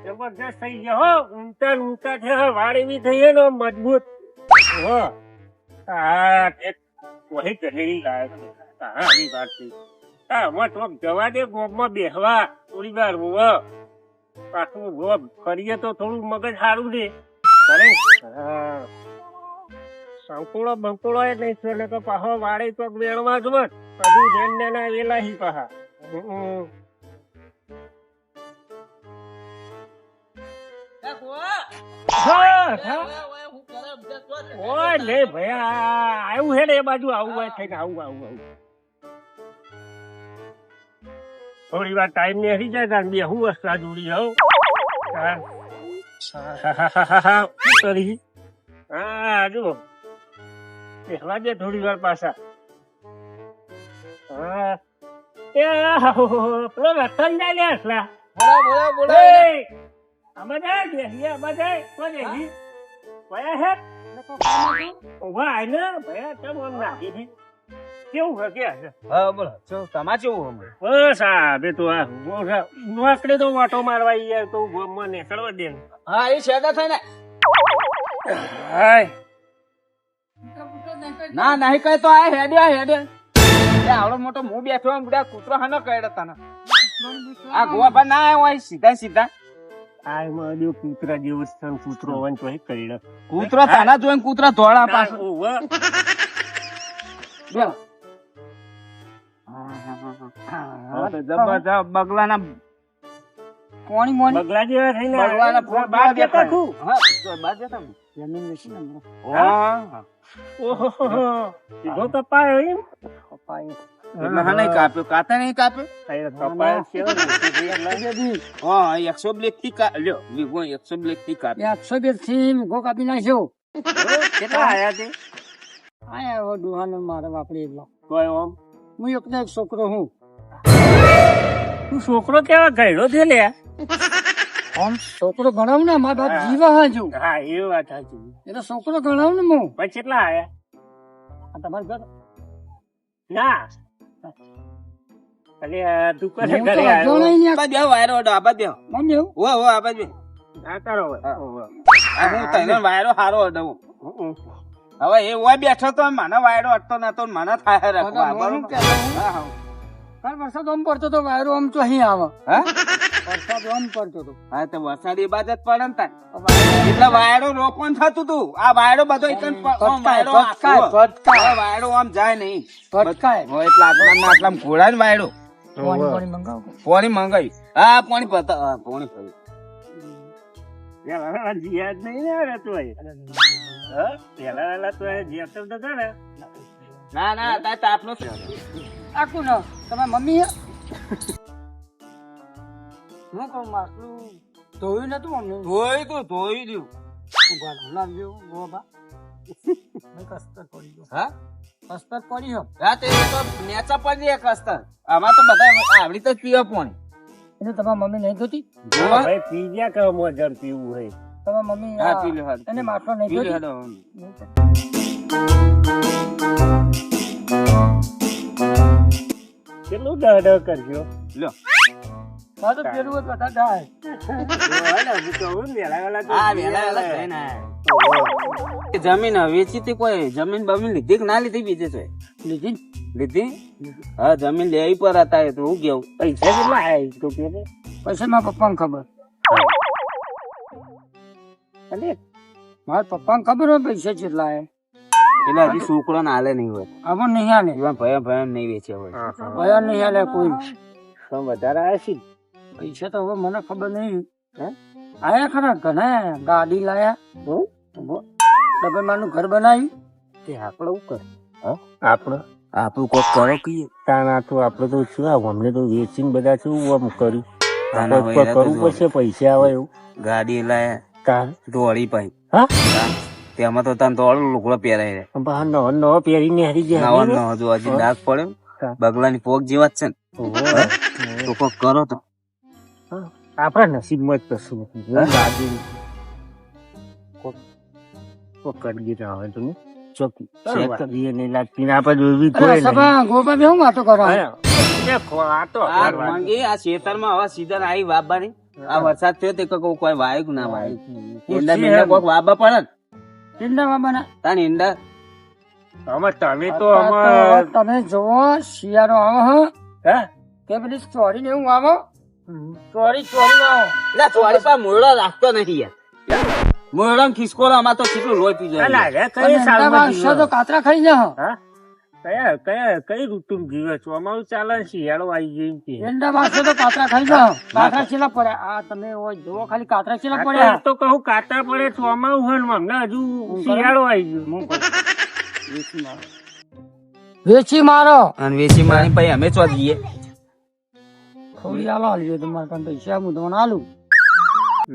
જબરજસ્ત થઈ ગયો હો. ઊંચા ઊંચા છે વાડી બી થઈ ને મજબૂત. હો હા એક કોઈ કરેલી લાયક હા આવી વાત છે. હા મત જવા દે ગોમમાં બેસવા થોડી વાર હો પાછું ગોમ કરીએ તો થોડું મગજ સારું રે કરે. હા સંકુળો બંકુળો એ નહીં છે એટલે તો પાછો વાડી તો વેણવા જ મત બધું ધ્યાન દેના વેલા હી પાછા. ઓય લે ભયા આવ્યું હે ને એ બાજુ આવું હોય થઈને આવું થોડી વાર ટાઈમ ને હરી જાય તાર બે હું વસ્તા જોડી હોઉં કરી. હા જો બેસવા દે થોડી વાર પાછા. હા એ પેલો રતન જાય લે હસલા આમાં જાય બેસી આમાં જાય કોને ભયા હે ઉભા આય ને ભયા કેમ આમ નાખી છે કેવું હે કે હા બોલો તમારે કેવું હમણાં? બસ આ બે તો આ નોકરી તો વાટો મારવા યાર તો ગોમમાં નીકળવા દે ને. હા એ શેડા થાય ને હાય ના નહીં કઈ તો આ હેડે આવડો મોટો હું બેઠો બધા કૂતરો હાનો કહેડે તને આ ગોવા ના આવ્યો હોય સીધા સીધા આ મારું કૂતરા જેવું છે કૂતરો વન તો કરી દે કૂતરો તાના જોઈને કૂતરા ધોળા પાછો જબરજસ્ત બગલાના પોણી મોણી બગલા જેવા થઈને બગલાના બાર જતા છું. હા બાર જતા જમીન વેચી ને ઓહો સીધો કપાયો એમ એટલે હા નહીં કાપ્યો કાતા નહીં કાપ્યો કપાયો છે હા 100 બ્લેક થી લ્યો વિગો 100 બ્લેક થી કાપ્યો 100 બેર થી ગો કાપી નાખ્યો. કેટલા આયા તે આયા ડુહાનો મારે વાપરી એટલો. કોઈ ઓમ હું એકનો એક છોકરો હું. તું છોકરો કેવા ગયડો છે લે. આમ છોકરો ગણાવ ને મારા બાપ જીવા હાજુ હા એ વાત સાચી. એટલે છોકરો ગણાવ ને હું પછી કેટલા આયા આ તમારે ઘર ના અલે દુકાને હું તો ઘરે આવ્યો અજાણાય ને આબા દેવ વાયરો ઓડો આબા દેવ મને એવું ઓ આબા દેવ આ તારો આ હું તને વાયરો હારો ઓડો હવે એ ઓય બેઠો તો મને વાયરો અટતો નતો મને થાય રાખવા બરોબર હા હા કાલ વરસાદ આમ પડતો તો વાયરો આમ તો અહીં આવે હા વરસાદ આમ પડતો તો હા તો વરસાદ એ બાદ જ પડે ને તાર એટલે વાયરો રોપણ થતું તું આ વાયરો બધો એકન વાયરો વાયરો આમ જાય નહીં ભટકાય એટલે આટલા ઘોડા ને વાયરો પાણી મંગાવો પાણી મંગાવી હા પાણી પતા હા પાણી પતા પેલા જીયાદ નહીં ને રે તું પેલા તો જીયાદ તો હતા ને ના ના તાર તાપનો આખું ન તમારી મમ્મી હે હું કહું માસલું ધોયું નતું મમ્મી ધોઈ તું ધોઈ દઉં લાવ્યો ગોબા કસ્તર પડી ગયો હા કસ્તર પડી હો રાતે તો નેચા પડી એક કસ્તર આમાં તો બધા આવડી તો પીવા પાણી એટલે તમારી મમ્મી નહીં ધોતી ભાઈ પી ગયા કે મોજર પીવું હોય તમારી મમ્મી હા પી લે હા એને માટલો નહીં પી લે ધોતી કેટલું ડ કરજો લ્યો હા તો પેલું જ બધા ડાય હા વેલા વેલા જઈને આયા. જમીન વેચી હતી કોઈ જમીન બમીન લીધી કે ના લીધી બીજે છે લીધી લીધી હા જમીન લેવી પર હતા એ તો હું કેવું પૈસા કેટલા આયા તો કે પછી મારા પપ્પાને ખબર અને મારા પપ્પાને ખબર હોય પૈસા કેટલા હે એટલે હજી છોકરો ને હાલે નહીં હોય આવો નહીં હાલે એમાં ભયા ભયા નહીં વેચ્યા હોય ભયા નહીં હાલે કોઈ તો વધારે આયા છે પૈસા તો હવે મને ખબર નહીં આયા ખરા ઘણા ગાડી લાયા ડબલમાનું ઘર બનાવ્યું તે આપણે શું કરે આપણે આપણું કોક કરો કહીએ તાના તો આપણે તો શું આવું અમને તો વેચીને બધા શું આમ કર્યું તાના આપણે કોઈ કરવું પડશે પૈસા આવે એવું ગાડી લાયા કાર દોડી પાઈ હા તેમાં તો તને દોડ લુગડો પહેરાય બહાર નવો નવો પહેરીને હરી નવા જાય નવો જો હજી ડાઘ પડે બગલાની પોક જેવા જ છે ને તો કોક કરો તો આપણા નસીબમાં જ કશું નથી ગાડી કોક કરી રહ્યા હોય તમે ચોકી ચેક કરીએ નહીં લાગતી ને આપણે જોવી કોઈ સભા ગોપા બે હું વાતો કરો નહીં આ મંગી આ ખેતરમાં હવે સીઝન આવી વાપવાની આ વરસાદ થયો તે કોઈ વાયુ ના વાયુ ખુશી ઈંડા હે. મીંડા કોક વાબા પડે ને ઈંડા બાબાના તાન ઈંડા અમે તમે તો તો અમે તમે જોવો શિયાળો આવો હો હે કે પેલી ચોરી ને એવું આવો ચોરી આવો એટલે ચોરી પા મોરડો રાખતો નથી યાર મોરડો ખિસકોલો આમાં તો કેટલું લોહી પી જાય અલા, રે, અને કઈ ઈંડા સાલમાં વાગશો તો જીવો? કાતરા ખાઈ જાઓ હા? કઈ ઋતુ જીવે છો અમારું ચાલે ને શિયાળો આવી ગયો એમ કે. ઈંડા વાગશો તો કાતરા ખાઈ જાઓ કાતરા ચેલા પડ્યા આ તમે ઓય જોવો ખાલી કાતરા ચેલા આ પડ્યા તો કહું કાતરા પડે ચોમાવું હોય ને અમને હજુ શિયાળો આવી ગયો. વેચી મારો અને વેચી મારી પછી અમે ચો જઈએ થોડી આલો આલજો તમારે કાન પૈસા હું તમને આલું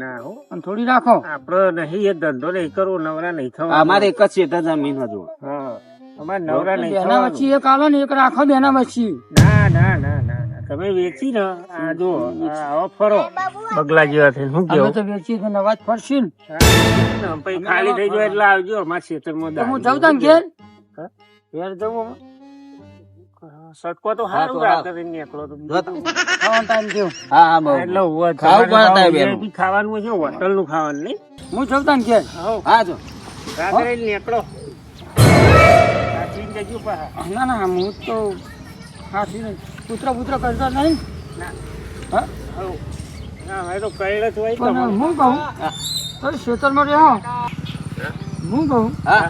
ના હો, અને થોડી રાખો આપડે નહીં એ ધંધો નહીં કરવો, નવરા નહીં થવા. અમારે એક જ છે જમીન હજુ હા, અમારે નવરા નહીં બેના થવાનું. વચ્ચે એક આલો ને એક રાખો બેના વચ્ચે ના ના ના ના ના. તમે વેચી ને આ જો આ આવો ફરો બગલા જેવા થઈને શું અમે કેવું? તો વેચી તો નવાજ ફરશી ને હા, પછી ખાલી થઈ જાય એટલે આવજો અમારા ખેતરમાં તો હું દાળ. જાઉં તાં ઘેર હા? ઘેર જવું સટકો તો હા, સારું તો હા. રાત્રે નીકળો તો. ખાવાનો ટાઈમ થયો હા હા બહુ એટલે હોવે, ખાવું તમારે પડે ખાવું, બેન. VIP ખાવાનું છે, હોટલ નું ખાવાનું નહીં. હું જાઉં તાં ઘેર હઉ, હા જો રાત્રે નીકળો સાચવીને જજો પાછા. ના ના હું તો હાથી નહીં પુત્ર કરતા નહીં ના. હા હઉ. ના, હવે તો કઈડે જ હોય પણ તમારે. હું કહું તો ખેતરમાં રહો હું કહું હા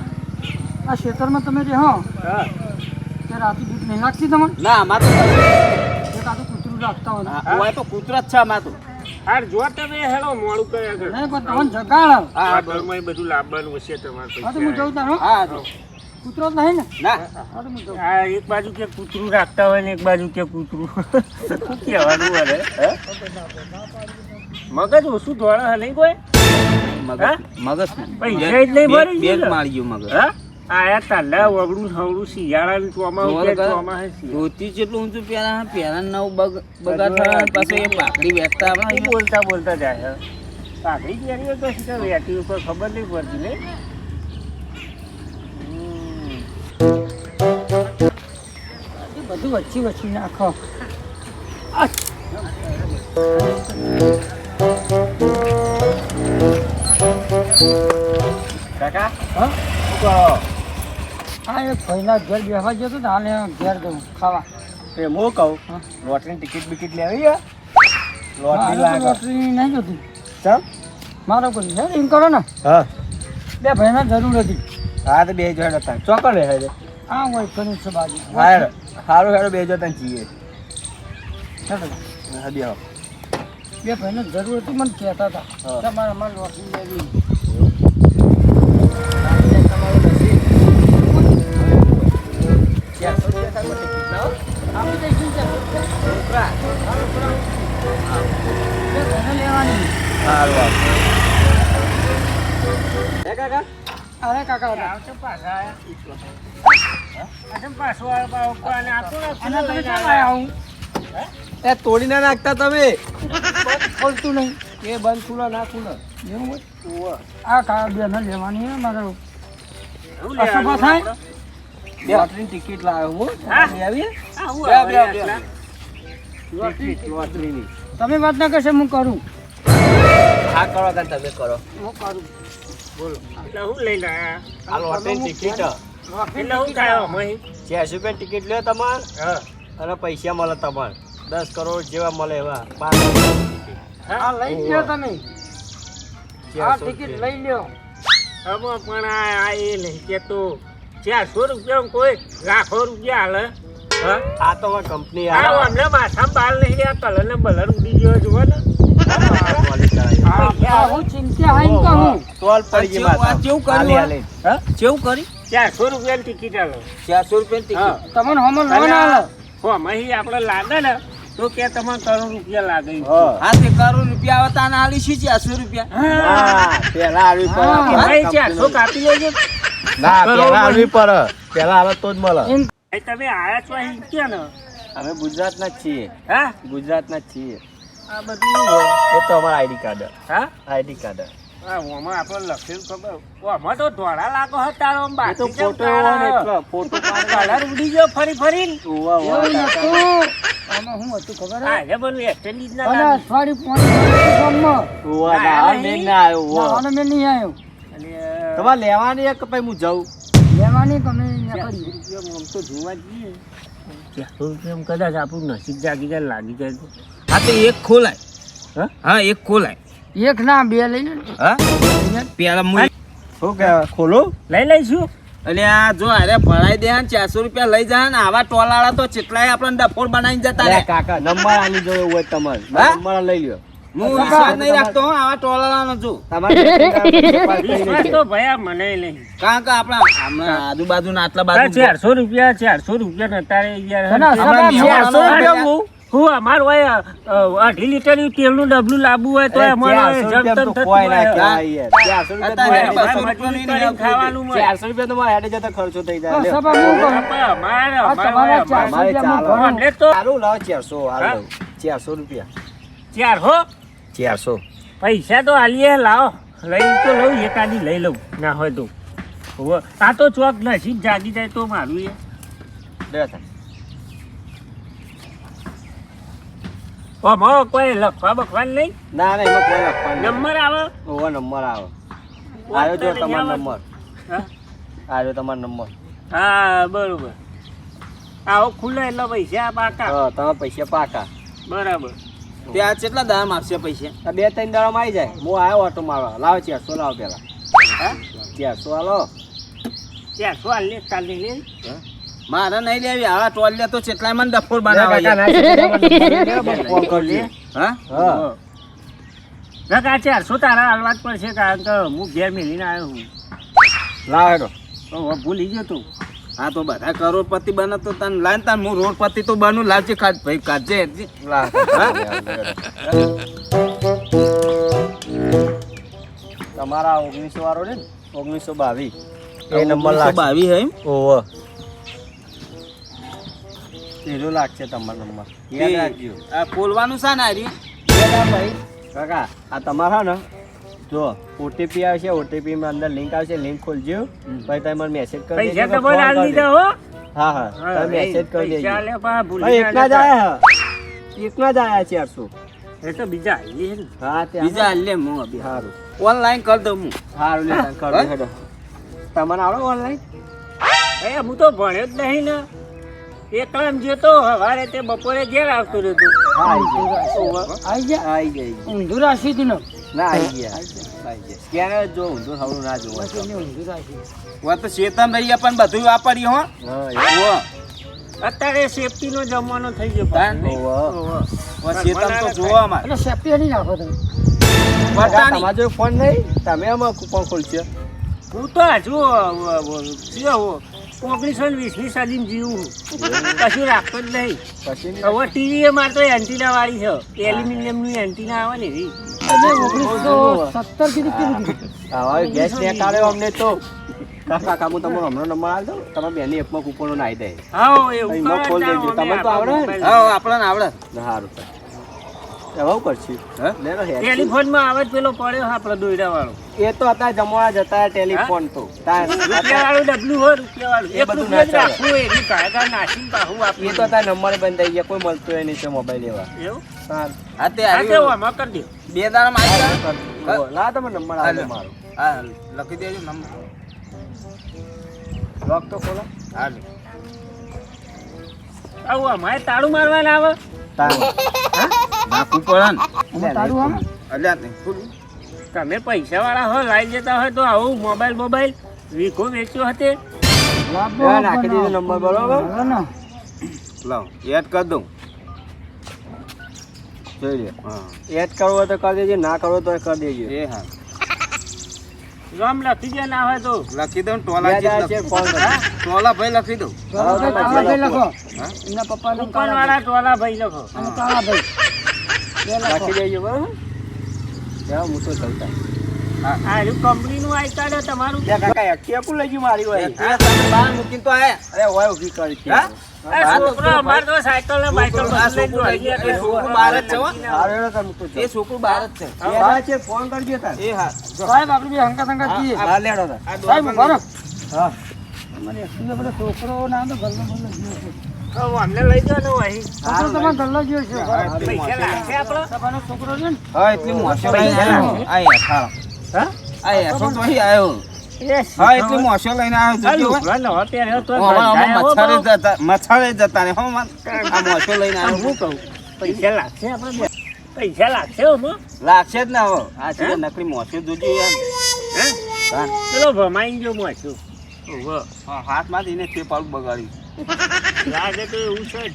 આ ખેતરમાં તમે રહો હા. તે રાતે દૂધ નહીં લાગતી તમને ના આમાં તો એક આટલું કૂતરું રાખતા હોય હા, ઓય તો કૂતરો જ છે આમાં તો હાર જો તમે હેલો મોડું કરે આગળ. નહીં પણ તમને જગાડ હા આ ઘરમાં બધું લાવવાનું હશે તમારે હા તો હું જાઉં પૈસા. તારો હા જો કૂતરો જ નહીં ને ના હા તો હું જાઉં આ એક બાજુ કે કૂતરું રાખતા હોય ને એક બાજુ કે કૂતરું શું કહેવાનું અરે હે? મગજ ઓછું દોડે હે નહીં કોઈ? હા? મગજ પૈસા જ નહીં ભરી બેગ ગયું. મારી ગયું મગજ હા? આયા તાલા વગડું હવડું શિયાળાનું ચોમાસું કે ચોમાસે શિયાળા. ધોતી જેટલું ઊંચું પહેરા નવ બગા થયા પાછું એ પાકડી વેચતા શું આપણે બોલતા જાય હે? પાઘડી પહેરી હોય તો શું કે વેઠી ઉપર ખબર નહીં પડતી નહીં. એ બધું વચ્ચે નાખો કાકા હા શું કરો? આ એક ભાઈના ઘેર બેસવા જતો ને આને ઘેર જવું ખાવા એ હું કહું હા. લોટરીની ટિકિટ બિકિટ લેવી હે? લોટરી મારે તો લાગે. લોટરી નહીં જોતી ચમ? મારો કોઈ છે એમ કરો ને હા બે ભાઈના જરૂર હતી હા તો 2000 હતા ચોકડ રહે છે. આ હોય ઘણી છે બાજુ સારું હેડો 2000 તને જીએ. હેડો. હા બેહો. બે ભાઈને જરૂર હતી મને કહેતા હતા હા. તમારે અમારે લોટરી લેવી આપી દઈશું ચાલ. બે ભાઈને લેવાની અરે કાકા હતા. અને તમે ચાલ આયા હું એ તોડી ના નાખતા તમે. ખોલતું નહીં એ બંધ ખુલો ના ખુલો. એવું હોય આ કા બેને લેવાની હે મારે અશુભ થાય લોટરીની ટિકિટ લાવ્યો હું. લઈ આવીએ? લોટરીની. તમે વાત ના કરશે હું કરું હા કરો કે તમે કરો હું કરું બોલો. એટલે હું લઈને આયા? આ લોટરીની ટિકિટ એટલે હું કાયો મહી? 80 રૂપિયાની ટિકિટ લે તમારે હા. અને પૈસા મળે તમારે 10 કરોડ જેવા મળે એવા 5 આ લઈ લ્યો તમે આ ટિકિટ લઈ લ્યો આમાં પણ આ એ નહીં કેતો 400 રૂપિયા કોઈ લાખો રૂપિયા હાલે. હા? આ તો હવે કંપની આ અમને માથામાં બાલ નહીં રહ્યા, કલર ને બલર ઉડી ગયો જુઓ ને. આ હું ચિંતા હાઈન કહું ટોલ પડી ગઈ માથા કેવું કર્યું હાલી આ? હાલી હા? કેવું કરી 400 રૂપિયાની ટિકિટ હાલો. 400 રૂપિયાની હા. ટિકિટ તમને હમો લોન આલે હો, મહી આપણે લાગે ને તો કે તમારે કરોડ રૂપિયા લાગે. હા તે કરોડ રૂપિયા આવતા ને આલી છે 400 રૂપિયા હા. પેલા આવી હા. ભાઈ 400 કાપી લેજો. ના પેલા આવી પર પેલા આવે તો જ મળે એમ ભાઈ તમે આયા છો અહીં ક્યાં ને? અમે ગુજરાતના જ છીએ હા? ગુજરાતના જ છીએ આ બધું શું હોય? એ તો અમારા આઈડી કાર્ડ હા? આઈડી કાર્ડ આ ઓમાં આપણને લખેલું ખબર ઓમાં તો ધોળા લાગો હતા આમ એ તો બાકી કેમ ફોટો એવો ને કાળા? એટલે ફોટો કલર ઉડી ગયો ફરી ફરીને એવું નતું. આમાં શું હતું ખબર હે? હા એ બધું એક્સટેન્ડ ના અને લાગે. અઠવાડિયું ગામમાં નાવાનો મેં નહીં આવ્યો. અને તમારે લેવાની એક પછી હું જાઉં લેવાની ગમે ત્યાં કરી. આમ તો જોવા જઈએ 400 રૂપિયા કદાચ આપણું નસીબ જાગી જાય લાગી જાય તો. હા તો એક ખોલાય હા? હા એક ખોલાય એક ના બે લઈ લે. હા પેલા હું શું કહેવાય ખોલો લઈ લઈશું એટલે આ જો અરે ભરાઈ દે ને 400 રૂપિયા લઈ જાય ને આવા ટોલાળા તો કેટલાય આપણને ડફોર બનાવીને જતા અરે રહે કાકા નંબર આની જોયો હોય તમારે હા? નંબર લઈ લ્યો હું વિશ્વાસ નહીં રાખતો હો આવા ટોલાળાનો છું વિશ્વાસ તો ભયા મને નહીં કારણ કે આપણા હમણાં આજુબાજુના આટલા આ બાજુ 400 રૂપિયા નતારે યાર ના, હમણાં સગા, 400 રૂપિયા હું અમારું હોય 2.5 લીટરનું તેલનું ડબલું લાવવું હોય તો અમારે જમતમ થતું હોય. અત્યારે 200 રૂપિયાની કરીને ખાવાનું મળે. 400 રૂપિયા તમારે હેડે જતા ખર્ચો થઈ જાય લ્યો. સભા હું કહું. અમારે આ તમારા 400 અમારે રૂપિયા હું ચાલો. ભરું. એટલે તો સારું લાવો 400 હા? હાલો 400 રૂપિયા 400 400 પૈસા તો આલીએ લાવો લઈ તો લઉં એકાદી લઈ લઉં ના હોય તો હોવે. આ તો ચોક નસીબ જાગી જાય તો મારું એ લે તા. આમાં કોઈ લખવા બખવાનું નહીં ના ના એમાં કોઈ લખવાનું નહીં. નંબર આવે ઓવો નંબર આવે આવ્યો જો તમારો નંબર હા? આવ્યો તમારો નંબર હા બરોબર આવો ખુલ્લે એટલે પૈસા પાકા હા તમે પૈસા પાકા બરાબર ત્યાં કેટલા દામ આપશે પૈસા આ 2-3 દાડામાં આવી જાય હું આવ્યો ઓટો મારવા લાવો 400 લાવો પેલા હા 400 હાલો 400 આલે કાલે લે મારે નહીં લેવી આવા ટોલિયા તો કેટલાય મને ડફોર કાકા બનાવે ના છે ફોન કરજો હા હા ના કા 400 તારા હાલવા જ પડશે કારણ કે હું ઘેર મેલીને આવ્યો હું લાવો હેડો તો ભૂલી ગયો તું હા તો બધા કરોડપતિ બને તો તને લાઈન તાન હું રોડપતિ તો બનું લાવજે ખાજ ભાઈ કાજે તમારા 1900 વાળો ને 1922 એ નંબર લાગશે 22 હે એમ? ઓહો પેલો લાગશે તમારો નંબર યાદ રાખજો આ ખોલવાનું છે ને આરી ભાઈ કાકા આ તમારા ને જો ઓટીપી આવશે ઓટીપી માં અંદર લિંક આવશે લિંક ખોલજો પછી તમે મને મેસેજ કરી પૈસા દેજો તો બોલ આલી દીધા હો હા હા તમે મેસેજ કરી દેજો પૈસા લે પા હા, ભૂલી એકના જ આયા એકના જ આયા 400 એ તો બીજા આલી ને હા તે બીજા હાલ લે હું અભી સારું ઓનલાઈન કરી દઉં હું સારું લે કર દે હેડો તમને આવડે ઓનલાઈન એ હું તો ભણ્યો જ નહીં ને એકલામ જતો સવારે તે બપોરે ઘેર આવતો રહેતો હા આવી ગયા આવી ગયા આવી ગયા ઊંધું રાખી દીધું ને. ના આવી ગયા સ્કેનર જો ઊંધું હવળું ના જોવા પછી મેં ઊંધું રાખી. વા તો શેતમ રહી પણ બધું વાપરી હો હા અત્યારે સેફટી નો જમવાનો થઈ ગયો તાન? ઓહો. શેતમ તો જોવા માં એટલે સેફટી નહીં રાખો તમે. તમારા જો ફોન નહીં તમે આમાં કૂપન ખોલશો હું તો હજુ 1920 ની સદીમાં જીવું છું. કશું રાખતો જ નહીં પછી નહીં હવે ટીવી એ મારે તો એન્ટીના વાળી છે એલ્યુમિનિયમ ની એન્ટીના આવે ને એવી એટલે 1917 કીધું કેવું કીધું? હવે ગેસ ને કાઢ્યો અમને તો કાકા હું તમારો હમણાં નંબર આવી દઉં તમે બેની એપમાં કૂપનો નાખી દે હા એવું એમાં ખોલ કરો દેજો. તાણ તમને તો આવડે ને? અમે હા આપણને આવડે સારું એવું કરશું હે? લેલો હેડ ટેલિફોનમાં આવે જ પેલો પડ્યો આપડે દોયડા વાળો એ તો અત્યારે જમવા જતા ટેલિફોન તો રૂપિયા વાળું ડબલું હોય રૂપિયા વાળું એ એક બધું રૂપિયા જ ના ચાલે. રાખવું હોય એની કાયદા નાખીને પાછું એ આપવું તો અત્યારે નંબર બંધ થઈ ગયા કોઈ મળતું હોય નહીં છે મોબાઈલ એવા એવું સારું હા તે હા આવી કેવું આમાં કરી દો બે દાડા માં આવી જાય. લા તમે નંબર આવે મારો હા લખી દેજો નંબર લોક તો ખોલો હા લે. આવું અમારે તાળું મારવાના આવે નાખવું પડે ને આમાં તારું આમ? અલ્યા નહીં ખોલું. તમે પૈસા વાળા હોય લાવી જતા હોય તો આવું મોબાઈલ વીખો વેચ્યો હતે લાભો હા, નાખી દીધો નંબર બરોબર હવે ને. લાવ એડ કરી દઉં જોઈ લે હા એડ કરવો હોય તો કરી દેજો ના કરવો તો કરી દેજો એ હા રામ લખી દે ના હોય તો લખી દઉં ટોલા યાદ આવે છે ફોન કરો. ટોલા ભાઈ લખી દઉં કાળા ભાઈ લખો. હા? એમના પપ્પાનું દુકાન કાળા વાળા ટોલા ભાઈ લખો ભાઈ. અને કાળા ભાઈ. બે લખો. રાખી દેજો બરોબર ત્યાં હું તો ચલતા આ કંપની નું આઈ કાર્ડ તમારું ત્યાં કાકા એક્ટિવા કોણ લઈ ગયું મારી હોય તમે બહાર મૂકીને તો આયા અરે હોય ઊભી કરી છે. હા? આ છોકરો અમાર તો સાયકલ ને બાયકલ આ બધું છોકરું લઈને લઈ ગયો. એ છોકરું બહાર જ છે હો. હારું હેડો તાર મૂકું છું. એ છોકરું બહાર જ છે. બહાર છે ફોન કરજો તાર. એ હા. સાહેબ આપણે બે હંકા સંકા છીએ બહાર લેડો તાર. આ સાહેબ દોસ્ત ઉભા રહો. હા મને એકચ્યુઅલી પેલો છોકરો ના તો ગલ્લો ગલ્લો જીવ છે તો અમને લઈ જાઓ ને અહીં. છોકરો તમારો ગલ્લો જીવ છે પૈસા લાગશે આપણો? તમારો છોકરો છે ને હા એટલી મોસો લઈને આવ્યો. આ હેઠા. હા? આ હેઠો તો અહીં આવ્યો. Yes. હા એટલી મોસો લઈને આવ્યો. આ જોજો હો. લુગડા નવા પહેર્યો તો આમાં ગંધાય હો મચ્છરે જતા રહે હો મન. આ મોસો લઈને આ આવ્યો. હું કહું પૈસા લાગશે આપણે બે? પૈસા લાગશે હો લાગશે જ ને હવે. આ છે નકલી મોસો જોજો યાર. હે હા. પેલો ભમાઈ ગયો મોચું ઓહો હા, હાથમાં જઈને તે પાલ બગાડ્યું. લાગે તો એવું છે જ.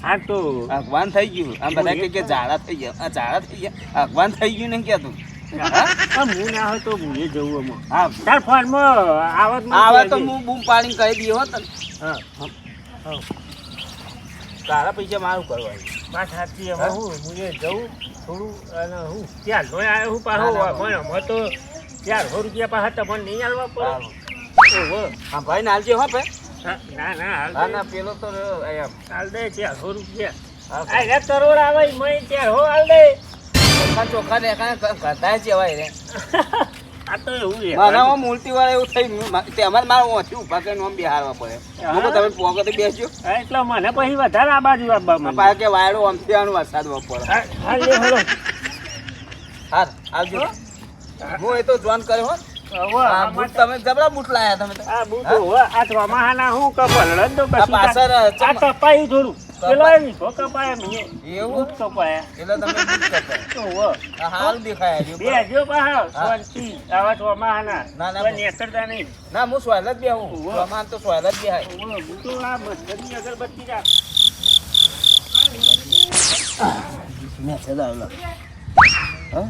હા તો અગવાન થઈ ગયું. આમ બધા કે ઝાડા થઈ ગયા. આ ઝાડા થઈ ગયા. અગવાન થઈ ગયું ને કેતું. હું ના હોય તો હું એ જવું આમાં. હા. તાર ફોનમાં આવત નથી આવે તો હજી. હું બૂમ પાડીને કહી દઈએ હો તને. હા તારા પૈસા મારું કરવાનું. વાત સાચી હવે હું એ જવું થોડું અને હું ત્યાં લોહી આવ્યો હું પાછો ના, ના, પણ અમે તો 400 રૂપિયા પાછા તમને નહીં આલવા પડે ઓહો હા ભાઈ ને હાલજે હો ભાઈ. હા, ના ના હાલ હા દે. ના પેલો તો રહ્યો એમ. હાલ દે 400 રૂપિયા હા, આ રે કરોડ આવે મય 400 હાલ દે ચોખા દેખાય કરતા જ જવાય રે. આ તો એવું છે મારામાં મૂર્તિ વાળા એવું થઈ તેમાં મારે ઓછી ઉભા કરીને આમ બિહારવા પડે. હું કહું તમે પોગતે બેસજો. હા, એટલે મને પછી વધારે આ બાજુ આવવા મને પાછા કે વાયડો આમથી આનું વરસાદ પડે. હાલ દે હલો હા આવજો. હું એ તો જોન કર્યો હો. હવે હા, આમાં બૂટ તમે જબરા બૂટ લાયા તમે તો. આ બુધો હવે આ ચોમાહાના હું કપલ તો આ પાછળ આ કપાયું થોડું પેલો એની તો કપાય મને એવું કપાયા એટલે તમે બૂટ કરતા. તો હવે આ હારું દેખાય છે. બે જો પાહા હા. શાંતિ આવા ચોમાહાના ના, ના, કોઈ નેકળતા નહીં ના હું સોયલ જ બેહું. ઓહો. અમાર તો સોયલ જ બેહાય. હવે બુધો આ મસ્તની અગરબત્તી રાખ મેસેજ આવેલો. હા?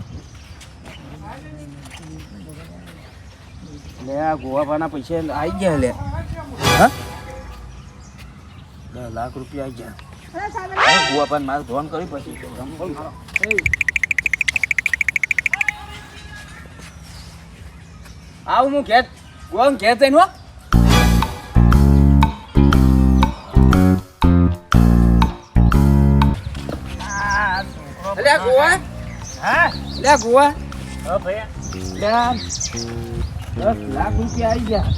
લે આ ગોવાભાના પૈસા આવી ગયા લે. હા? 10 લાખ રૂપિયા આવી ગયા. ગોવાભાને મારે ધોન કરી પછી રંગોળ મારો. આવું હું ઘેર ગોવા ઘેર જઈને હો. અલ્યા ગોવા હા લે ગોવા ઓ ભૈયા લે 10 લાખ રૂપિયા આવી ગયા.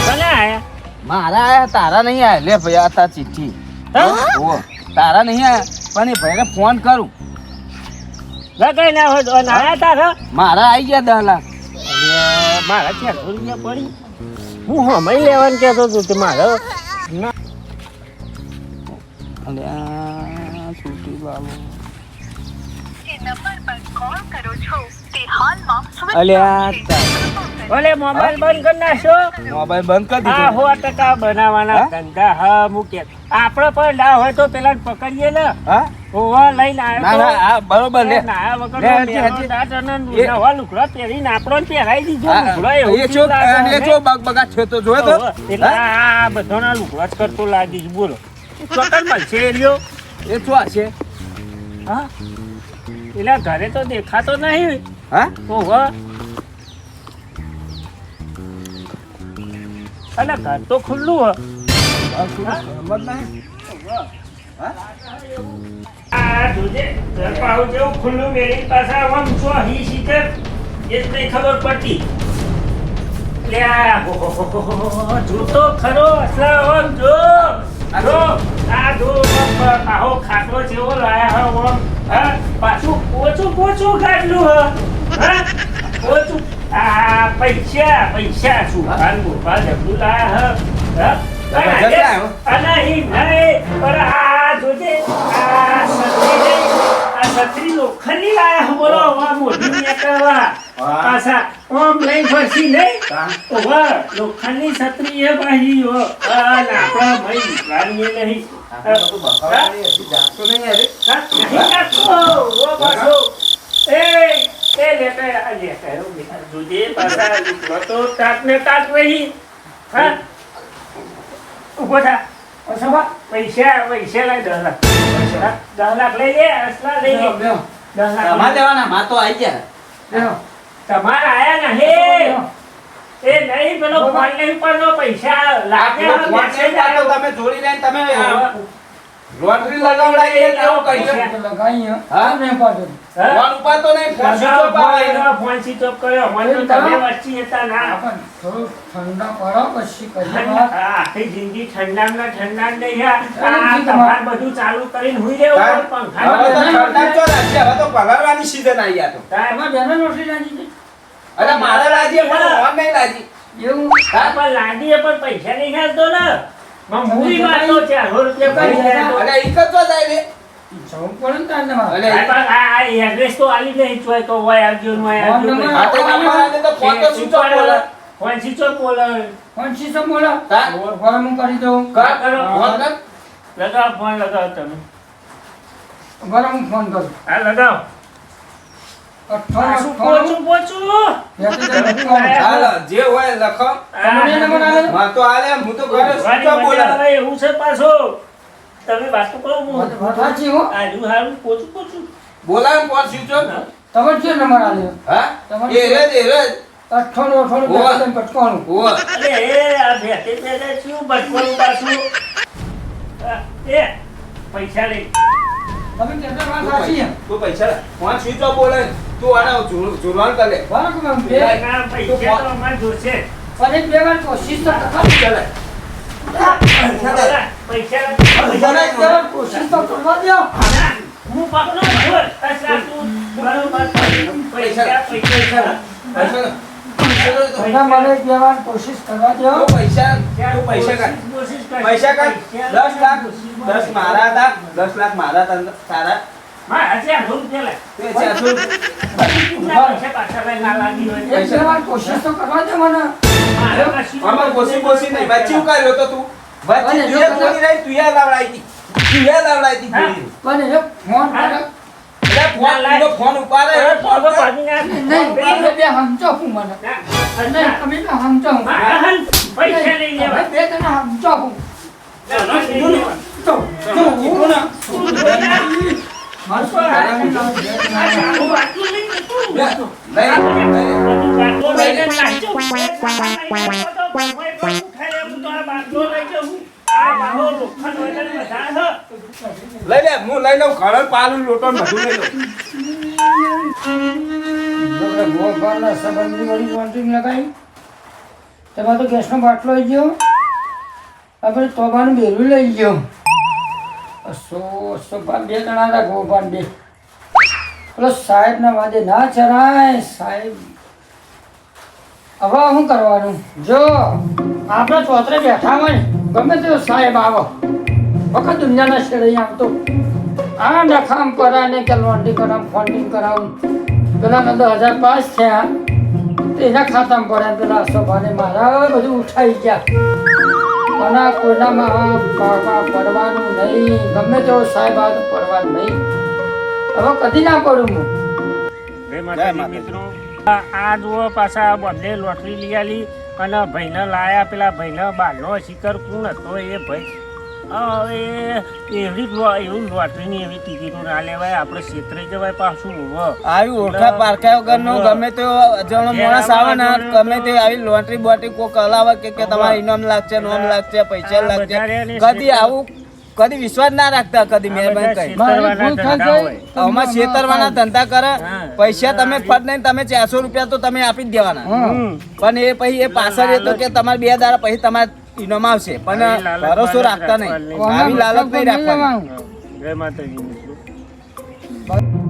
કોને આયા મારા આયા તારા નહીં આયા. લે ભાઈ આ તાર ચિઠ્ઠી. ઓ તારા નહીં આયા પણ એ ભાઈને ફોન કરું. લગાઈ ના હોય તો આયા તારા મારા આવી ગયા 10 લાખ. અરે મારા 400 રૂપિયા પડી હું હમઈ લેવાનું કહેતો હતો તે મારે ના અલ્યા છૂટી બાબુ. અલ્યા ભલે મોબાઈલ બંધ કરી નાખશો મોબાઈલ બંધ કરી આ દીધો. 100% બનાવવાના હા? ધંધા હા મૂકે આપણે પણ ના હોય તો પેલા પકડીએ ને હા ઓવા લઈને ના ના આવ્યો હા બરોબર લે. તો નાયા વગર લે, હજી, હજી. એ- નવા લુગડા પહેરીને આપણો ને પહેરાઈ દીધો હા, લુગડા એવું એ જ જો લાગે અને ને. જો બગબગા છે તો જોયો તો. એટલે આ બધાના લુગડા જ કરતો લાગી છે બોલો ચોકન મળશે એ રહ્યો એ શું હશે? હા એટલે ઘરે તો દેખાતો નહીં હા ઓહો અલે ઘર તો ખુલ્લું હો સમજ નહીં. આ જોજે ઘર પાછું જેવું ખુલ્લું મેળી પાછા આમ છો હી શીખર એ જ નહીં ખબર પડતી લે આ હો હો હો હો હો, જો તો ખરો અસલા ઓમ જો જો આ જો પાહો ખાટલો જેવો લાયા હો ઓમ હા પાછું પોચું કાઢલું હ હા પોચું આ પૈસા શું ભાન ગોપા જબલું લાયા હ હા જબરજસ્ત લાયો. નહીં પણ આ જોજે આ છત્રી લોખંડની લાયા હો બોલો આ મોઢી નીકળવા પાછા ઓમ લઈ ફરસી નહીં ઓવા લોખંડની છત્રી એ પાછી હો આપણા ભાઈ ગાડીએ નહીં જાગતો નહીં અરે. નહીં કાઢતો ઓ પાછો એ લેતા આ લેતા જોજે પાછા લુગડો તો તાટને તાટ રહી હા ઉભો થા અસભા પૈસા લઈ 10 લાખ 10 લાખ લઈ લે અસલા લઈ લે 10 લાખ તમારે દેવાના માં તો આવી ગયા. બેહો. તમારા આયા ના હે એ નહીં પેલો ઓનલાઈન પરનો પૈસા લાગે આ ફોન નહીં પાડો, તમે જોડી લઈને તમે લોટરી લગાવડાવી એ કેવું કર્યું? લગાઈ હા? ને પાડો ફોન ઉપાડતો નહીં, ફોન સ્વિચ ઓફ આવે. ફોન સ્વિચ ઓફ કર્યો મને તો તમે વચ્ચે હતા ના આપણ થોડું ઠંડા પડો પછી કરીએ ઠંડા- વાત. આખી જિંદગી ઠંડા નહીં આ તમારે બધું ચાલુ કરીને હુઈ રહેવું હા? પંખા હવે તો ઠંડા ચો રાખજે, હવે તો પગારવાની season આવી આ તો. એમાં બેનો રોટલી લાગી છે? અરે મારે લાગી પણ ફોન નહીં લાગી. એવું પણ લાડીએ પણ પૈસા નહીં ખાતો ને મૂડી વાતો છે 100 રૂપિયા પૈસા તો. અરે ઈ કરતો જાય રે. જવું પડે ને તારે તમારે. અરે આ પણ આ એડ્રેસ તો આલી નહીં ચોય તો હોય આવજો ને હોય આવજો ફોન નંબર આ તો નંબર આવે તો ફોન તો સ્વિચ ઓફ બોલે. ફોન સ્વિચ ઓફ બોલે ફોન શીશો બોલો હા? ફોન હું કરી દઉં કર, ફોન કર. લગાવો ફોન લગાવો તમે બરાબર હું ફોન કરું હા લગાવો પાછું પોચું હાલો, જે હોય લખો. માર તો હાલે, હું તો ઘરે સ્વિચ ઓફ બોલે. એવું છે પાછો તમે વાતો કરો હું સાચી હો આજુ હારું પોચું બોલાવે ફોન સ્વિચ ઓફ. તમારે શું નંબર આવ્યો હા? તમારે- એ રે જ, એ રે જ. અઠવાડિયું હોવે. પટકાણું હોવે. અરે એ આ ભેટે ભેટે શું બચવાનું પાછું એ પૈસા લઈ તમે કહેતા વાત સાચી છે. તું પૈસા લે. ફોન સ્વિચ ઓફ બોલે. તું આને જોડવાનું કર લે. બરાબર કે બે ના પૈસા તો અમારે જોશે પણ એક બે વાર કોશિશ તો કરવા ચાલે. પૈસા એક બે વાર કોશિશ તો કરવા દો હું પકડો છું અચ્છા તું બરોબર પૈસા પૈસા લે. પૈસા લે. પહેલા મને એક બે વાર કોશિશ કરવા દો તું પૈસા કાઢ. પૈસા કાઢ. 10 લાખ 10 મારા હતા, 10 લાખ મારા હતા તારા. તે 400 એક બે વાર કોશિશ તો કરવા દો મને આમાં કોસી નહીં. બચ્ચી ઉકાળ્યો તો તું. બચ્ચી અને તું જો એ થોડી રહી, તું એ લાવડાઈ હતી. તું એ લાવડાઈ હતી થોડી. પણ એ ફોન કરે એટલે તું તો ફોન ઉપાડે, એ ફોન કર. નહીં તમે બે સમજો હું મને નહીં તમે બે સમજો હું પૈસા લઈ તમે લેવા બે તને સમજો હું તું કીધું ને. મારું શું હારાનું નામ છે? લઈ. લઈ લે, હું લઈ લઉં. ઘરે પાલું લોટો ને બધું લઈ લઉં. આપણે ગોળપાળના સંબંધી વાળી વોલ્ટિંગ લગાવી તેમાં તો ગેસનો બાટલો લઈ ગયો આપણે તોબાનું બેરું લઈ ગયો 100 બે જણા હતા ગોપાલ બે પેલો સાહેબના વાદે ના ચરાય સાહેબ હવે શું કરવાનું જો આપણે ચોતરે બેઠા હોય ને ગમે તે સાહેબ આવો વખત દુનિયાના છેડે આવતો આ નખામ કરાય ને કે લોન્ડી કરામ ફંડિંગ કરાવું પેલા 10,000 પાસ થયા તો એના ખાતામાં પડ્યા પેલા સભાને મારા બધું ઉઠાઈ ગયા અને કોઈનામાં પડવાનું નહીં ગમે તેવો સાહેબ આ તો પડવાનું નહીં હવે કદી ના પડું હું જય માતાજી મિત્રો આ જુઓ પાછા બધે લોટરી લઈ આલી અને ભાઈને લાયા પેલા ભાઈને બારનો શિખર કોણ હતો એ ભાઈ હવે એવું લોટરીની એવી ટિકિટો ના લેવાય આપણે ક્ષેત્રે જવાય પાછું આવી ઓળખા પારખા વગરનું ગમે તે અજાણો માણસ આવે ને ગમે તે આવી લોટરી બોટરી કોક હલાવે કે તમારે ઇનામ લાગશે નોમ લાગશે પૈસા લાગશે કદી આવું કદી વિશ્વાસ ના રાખતા કદી મહેરબાની કરી આમાં છેતરવાના ધંધા કરે પૈસા તમે ફટ નહીં તમે 400 રૂપિયા તો તમે આપી જ દેવાના પણ એ પછી એ પાછળ એ તો કે તમારે 2 દાડા પછી તમારે ઇનામ આવશે પણ ભરોસો રાખતા નહીં આવી લાલચ નહીં રાખવાની જય માતાજી મિત્રો